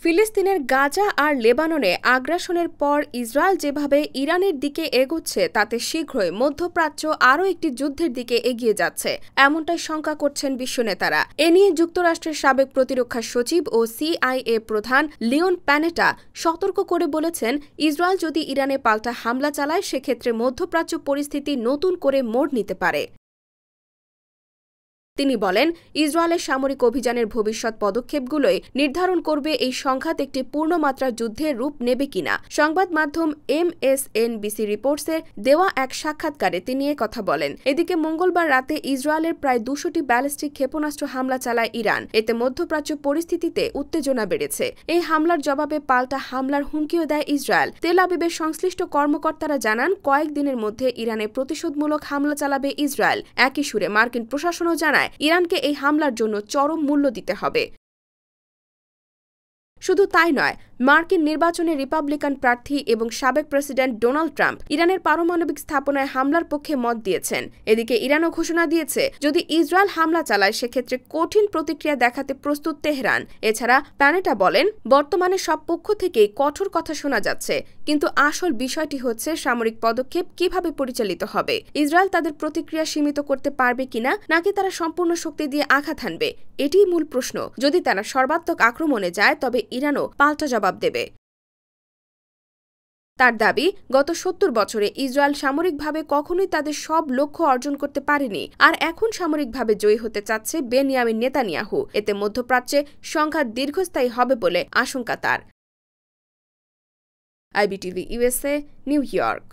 ফিলিস্তিনের গাজা আর লেবাননে আগ্রাসনের পর ইসরায়েল যেভাবে ইরানের দিকে এগোচ্ছে তাতে শীঘ্রই মধ্যপ্রাচ্য আরও একটি যুদ্ধের দিকে এগিয়ে যাচ্ছে এমনটাই শঙ্কা করছেন বিশ্বনেতারা। এ নিয়ে যুক্তরাষ্ট্রের সাবেক প্রতিরক্ষা সচিব ও সিআইএ প্রধান লিওন প্যানেটা সতর্ক করে বলেছেন, ইসরায়েল যদি ইরানে পাল্টা হামলা চালায় সেক্ষেত্রে মধ্যপ্রাচ্য পরিস্থিতি নতুন করে মোড় নিতে পারে। তিনি বলেন, ইসরায়েলের সামরিক অভিযানের ভবিষ্যৎ পদক্ষেপগুলোই নির্ধারণ করবে এই সংঘাত একটি পূর্ণমাত্রা যুদ্ধের রূপ নেবে কিনা। সংবাদ মাধ্যম MSNBC রিপোর্টসে দেওয়া এক সাক্ষাৎকারে তিনি কথা বলেন। এদিকে মঙ্গলবার রাতে ইসরায়েলের প্রায় 200টি ব্যালিস্টিক ক্ষেপণাস্ত্র হামলা চালায় ইরান। এতে মধ্যপ্রাচ্য পরিস্থিতিতে উত্তেজনা বেড়েছে। এই হামলার জবাবে পাল্টা হামলার হুমকিও দেয় ইসরায়েল। তেল আবিবের সংশ্লিষ্ট কর্মকর্তারা জানান, কয়েকদিনের মধ্যে ইরানে প্রতিশোধমূলক হামলা চালাবে ইসরায়েল। একই সুরে মার্কিন প্রশাসনও জানায়, ইরানকে এই হামলার জন্য চরম মূল্য দিতে হবে। শুধু তাই নয়, মার্কিন নির্বাচনে রিপাবলিকান প্রার্থী এবং সাবেক প্রেসিডেন্ট ডোনাল্ড ট্রাম্প ইরানের পারমাণবিক স্থাপনায় হামলার পক্ষে মত দিয়েছেন। এদিকে ইরানও ঘোষণা দিয়েছে, যদি ইসরায়েল হামলা চালায় সেক্ষেত্রে কঠিন প্রতিক্রিয়া দেখাতে প্রস্তুত তেহরান। এছাড়া প্যানেটা বলেন, বর্তমানে সব পক্ষ থেকেই কঠোর কথা শোনা যাচ্ছে, কিন্তু আসল বিষয়টি হচ্ছে সামরিক পদক্ষেপ কিভাবে পরিচালিত হবে। ইসরায়েল তাদের প্রতিক্রিয়া সীমিত করতে পারবে কিনা, নাকি তারা সম্পূর্ণ শক্তি দিয়ে আঘাত হানবে, এটিই মূল প্রশ্ন। যদি তারা সর্বাত্মক আক্রমণে যায় তবে ইরানও পাল্টা জবাব দেবে। তার দাবি, গত 70 বছরে ইসরায়েল সামরিকভাবে কখনোই তাদের সব লক্ষ্য অর্জন করতে পারেনি, আর এখন সামরিকভাবে জয়ী হতে চাচ্ছে বেনিয়ামিন নেতানিয়াহু। এতে মধ্যপ্রাচ্যে সংঘাত দীর্ঘস্থায়ী হবে বলে আশঙ্কা তার। IBTV USA, new York.